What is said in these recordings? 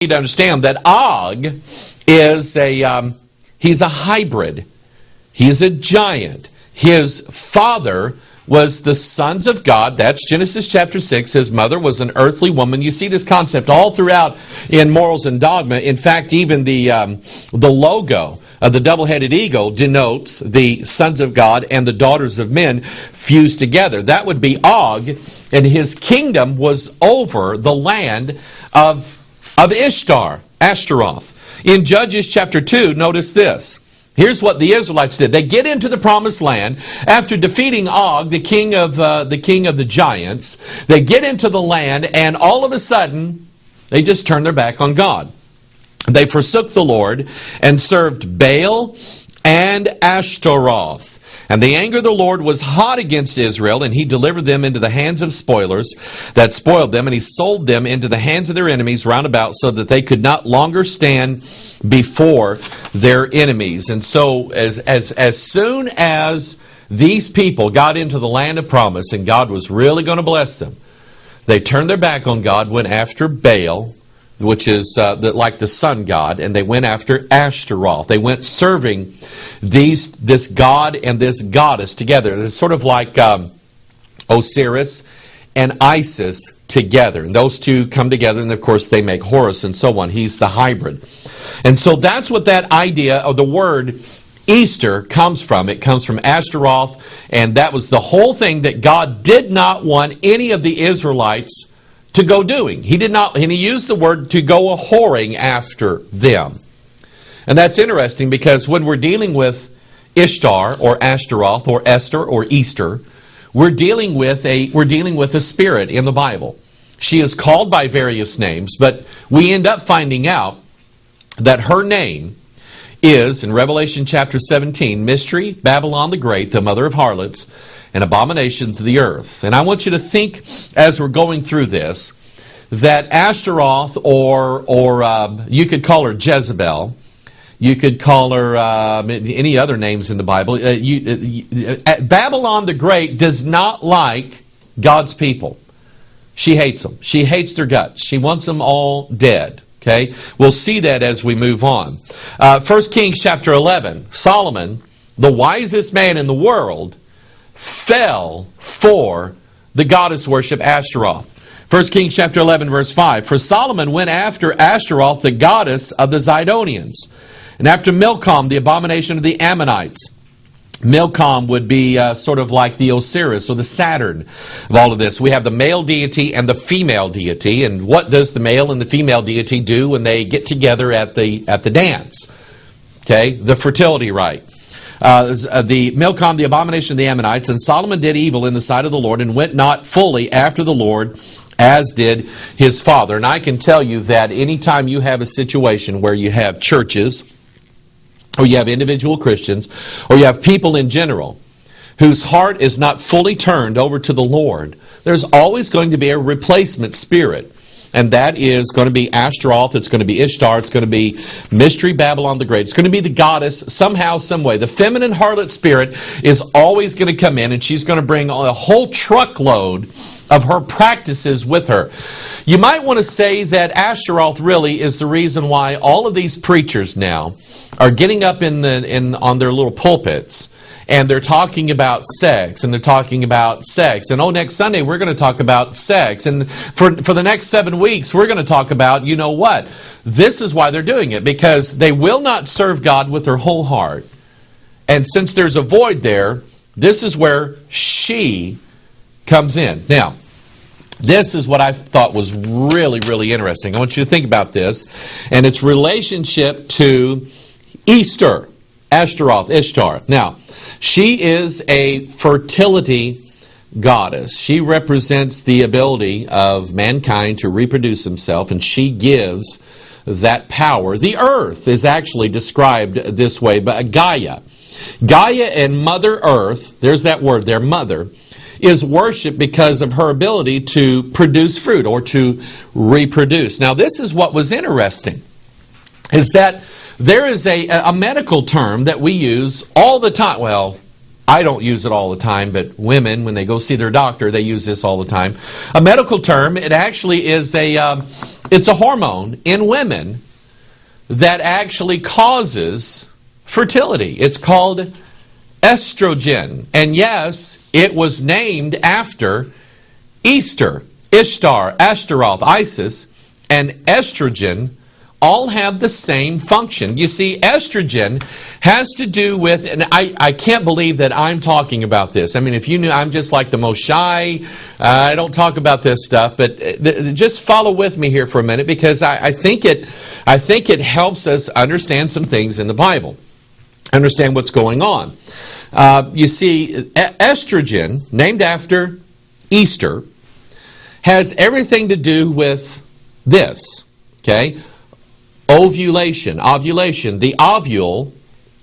need to understand that Og is he's a hybrid. He's a giant. His father was the sons of God. That's Genesis chapter 6. His mother was an earthly woman. You see this concept all throughout in Morals and Dogma. In fact, even the logo of the double-headed eagle denotes the sons of God and the daughters of men fused together. That would be Og, and his kingdom was over the land of Ishtar, Ashtaroth. In Judges chapter 2, notice this. Here's what the Israelites did. They get into the promised land after defeating Og, the king of the giants. They get into the land, and all of a sudden, they just turn their back on God. They forsook the Lord and served Baal and Ashtaroth. And the anger of the Lord was hot against Israel, and he delivered them into the hands of spoilers that spoiled them, and he sold them into the hands of their enemies round about, so that they could not longer stand before their enemies. And so as soon as these people got into the land of promise, and God was really going to bless them, they turned their back on God, went after Baal, which is like the sun god, and they went after Ashtaroth. They went serving this god and this goddess together. It's sort of like Osiris and Isis together. And those two come together, and of course they make Horus and so on. He's the hybrid. And so that's what that idea of the word Easter comes from. It comes from Ashtaroth, and that was the whole thing that God did not want any of the Israelites to go doing. He did not, and he used the word to go a-whoring after them. And that's interesting, because when we're dealing with Ishtar or Ashtaroth or Esther or Easter, we're dealing with a spirit in the Bible. She is called by various names, but we end up finding out that her name is, in Revelation chapter 17, Mystery, Babylon the Great, the mother of harlots, and abominations of the earth. And I want you to think, as we're going through this, that Ashtaroth, or you could call her Jezebel, you could call her any other names in the Bible. Babylon the Great does not like God's people. She hates them. She hates their guts. She wants them all dead. Okay, we'll see that as we move on. 1 Kings chapter 11, Solomon, the wisest man in the world, fell for the goddess worship Ashtaroth. 1 Kings chapter 11 verse 5. For Solomon went after Ashtaroth, the goddess of the Zidonians, and after Milcom, the abomination of the Ammonites. Milcom would be sort of like the Osiris or the Saturn of all of this. We have the male deity and the female deity. And what does the male and the female deity do when they get together at the dance? Okay, the fertility rite. The Milcom, the abomination of the Ammonites. And Solomon did evil in the sight of the Lord, and went not fully after the Lord, as did his father. And I can tell you that anytime you have a situation where you have churches, or you have individual Christians, or you have people in general whose heart is not fully turned over to the Lord, there's always going to be a replacement spirit. And that is going to be Ashtaroth, it's going to be Ishtar, it's going to be Mystery Babylon the Great. It's going to be the goddess somehow, some way. The feminine harlot spirit is always going to come in, and she's going to bring a whole truckload of her practices with her. You might want to say that Ashtaroth really is the reason why all of these preachers now are getting up on their little pulpits, and they're talking about sex, and they're talking about sex. And next Sunday we're going to talk about sex. And for the next 7 weeks we're going to talk about, you know what? This is why they're doing it, because they will not serve God with their whole heart. And since there's a void there, this is where she comes in. Now, this is what I thought was really, really interesting. I want you to think about this and its relationship to Easter, Ashtaroth, Ishtar. Now, she is a fertility goddess. She represents the ability of mankind to reproduce himself, and she gives that power. The earth is actually described this way by Gaia. Gaia and Mother Earth, there's that word there, mother, is worshipped because of her ability to produce fruit or to reproduce. Now, this is what was interesting, is that there is a medical term that we use all the time. Well, I don't use it all the time, but women, when they go see their doctor, they use this all the time. A medical term, it actually is it's a hormone in women that actually causes fertility. It's called estrogen. And yes, it was named after Easter, Ishtar, Ashtaroth, Isis, and estrogen all have the same function. You see, estrogen has to do with, and I can't believe that I'm talking about this. I mean, if you knew, I'm just like the most shy. I don't talk about this stuff, but just follow with me here for a minute, because I think it helps us understand some things in the Bible, understand what's going on. You see, estrogen, named after Easter, has everything to do with this, okay? Ovulation. The ovule,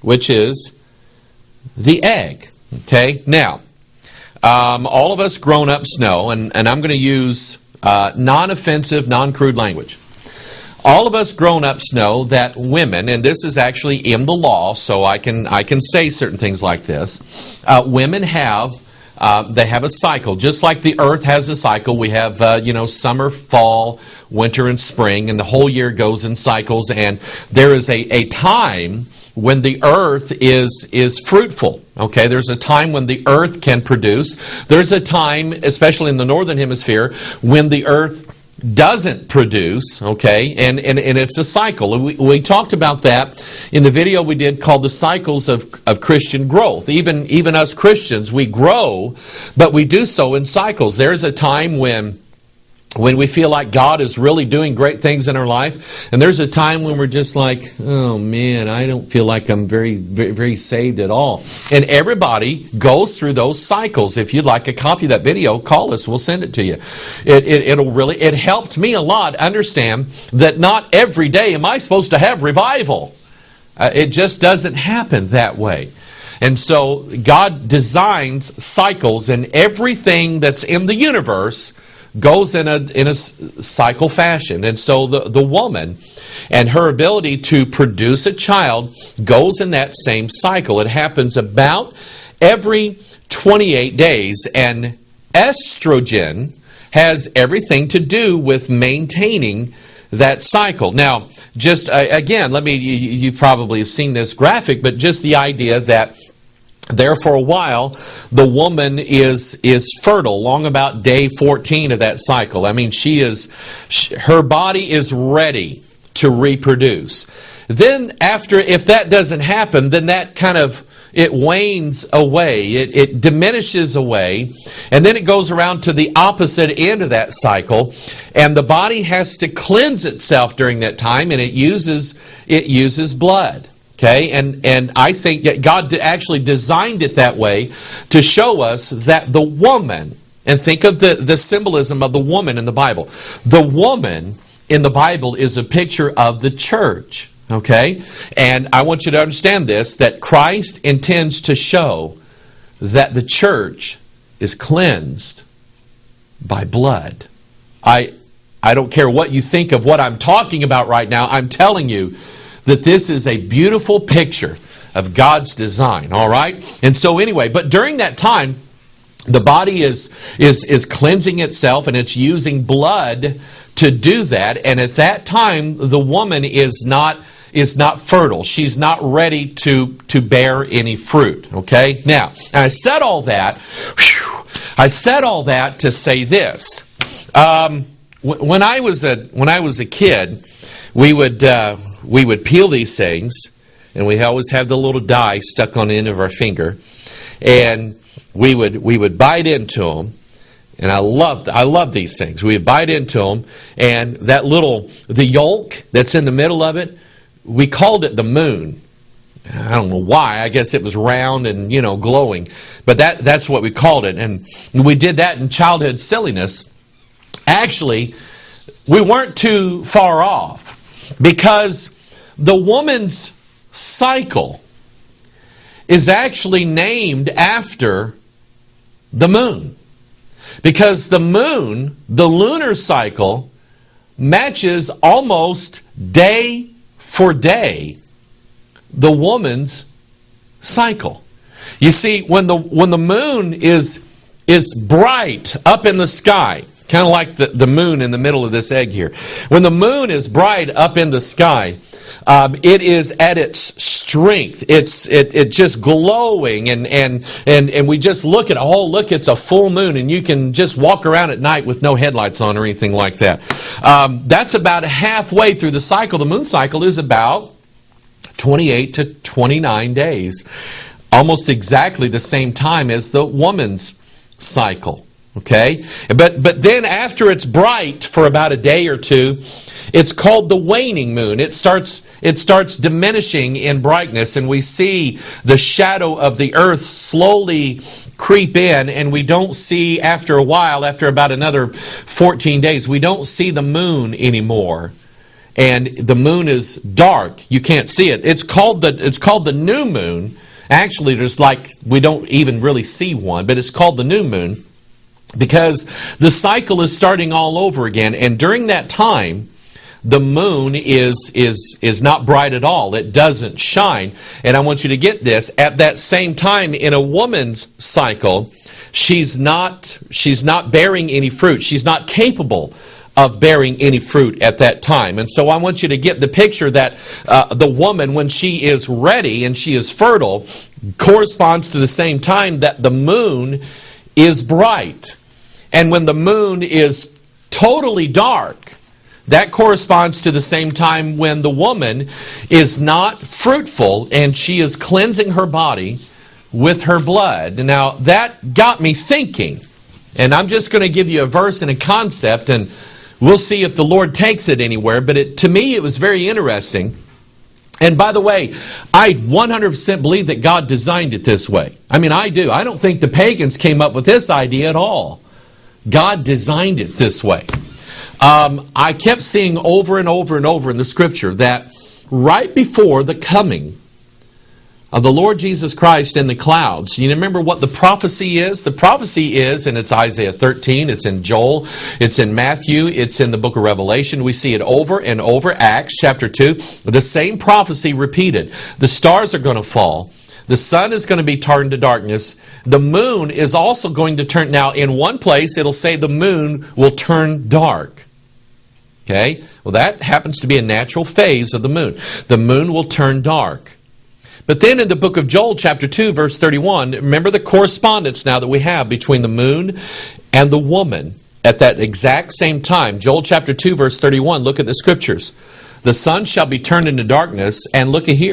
which is the egg. Okay? Now, all of us grown-ups know, and I'm going to use non-offensive, non-crude language. All of us grown-ups know that women, and this is actually in the law, so I can say certain things like this. Women have they have a cycle, just like the earth has a cycle. We have summer, fall, winter, and spring, and the whole year goes in cycles. And there is a time when the earth is fruitful. Okay, there's a time when the earth can produce. There's a time, especially in the northern hemisphere, when the earth doesn't produce, okay, and it's a cycle. We talked about that in the video we did called The Cycles of Christian Growth. Even us Christians, we grow, but we do so in cycles. There's a time when we feel like God is really doing great things in our life, and there's a time when we're just like, oh man, I don't feel like I'm very, very, very saved at all. And everybody goes through those cycles. If you'd like a copy of that video, call us. We'll send it to you. It helped me a lot understand that not every day am I supposed to have revival. It just doesn't happen that way. And so God designs cycles, and everything that's in the universe goes in a cycle fashion. And so the woman and her ability to produce a child goes in that same cycle. It happens about every 28 days, and estrogen has everything to do with maintaining that cycle. Now, just again, you probably have seen this graphic, but just the idea that there for a while, the woman is fertile, long about day 14 of that cycle. I mean, her body is ready to reproduce. Then after, if that doesn't happen, then that kind of, it wanes away, it diminishes away, and then it goes around to the opposite end of that cycle, and the body has to cleanse itself during that time, and it uses blood. Okay, and I think that God actually designed it that way to show us that the woman, and think of the symbolism of the woman in the Bible. The woman in the Bible is a picture of the church. Okay, and I want you to understand this, that Christ intends to show that the church is cleansed by blood. I don't care what you think of what I'm talking about right now. I'm telling you that this is a beautiful picture of God's design, all right? And so anyway, but during that time, the body is cleansing itself, and it's using blood to do that. And at that time, the woman is not fertile. She's not ready to bear any fruit, okay? Now, I said all that to say this. When I was a kid, we would peel these things, and we always have the little die stuck on the end of our finger, and we would bite into them. And I love these things. We would bite into them, and the yolk that's in the middle of it, we called it the moon. I don't know why. I guess it was round and glowing, but that's what we called it. And we did that in childhood silliness. Actually, we weren't too far off, because the woman's cycle is actually named after the moon. Because the moon, the lunar cycle, matches almost day for day the woman's cycle. You see, when the moon is bright up in the sky, kind of like the moon in the middle of this egg here. When the moon is bright up in the sky, it is at its strength. It's just glowing, and we just look at, oh, look, it's a full moon, and you can just walk around at night with no headlights on or anything like that. That's about halfway through the cycle. The moon cycle is about 28 to 29 days, almost exactly the same time as the woman's cycle. Okay? But then after it's bright for about a day or two, it's called the waning moon. It starts diminishing in brightness, and we see the shadow of the earth slowly creep in, and we don't see, after a while, after about another 14 days, we don't see the moon anymore. And the moon is dark. You can't see it. It's called the new moon. Actually, we don't even really see one, but it's called the new moon, because the cycle is starting all over again. And during that time, the moon is not bright at all. It doesn't shine. And I want you to get this. At that same time, in a woman's cycle, she's not bearing any fruit. She's not capable of bearing any fruit at that time. And so I want you to get the picture that the woman, when she is ready and she is fertile, corresponds to the same time that the moon is bright. And when the moon is totally dark, that corresponds to the same time when the woman is not fruitful and she is cleansing her body with her blood. Now, that got me thinking. And I'm just going to give you a verse and a concept, and we'll see if the Lord takes it anywhere. But to me, it was very interesting. And by the way, I 100% believe that God designed it this way. I mean, I do. I don't think the pagans came up with this idea at all. God designed it this way. I kept seeing over and over and over in the Scripture that right before the coming of the Lord Jesus Christ in the clouds, you remember what the prophecy is? The prophecy is, and it's Isaiah 13, it's in Joel, it's in Matthew, it's in the book of Revelation. We see it over and over. Acts chapter 2, the same prophecy repeated. The stars are going to fall. The sun is going to be turned to darkness. The moon is also going to turn. Now, in one place, it'll say the moon will turn dark. Okay? Well, that happens to be a natural phase of the moon. The moon will turn dark. But then in the book of Joel, chapter 2, verse 31, remember the correspondence now that we have between the moon and the woman at that exact same time. Joel chapter 2, verse 31, look at the Scriptures. The sun shall be turned into darkness, and look at here.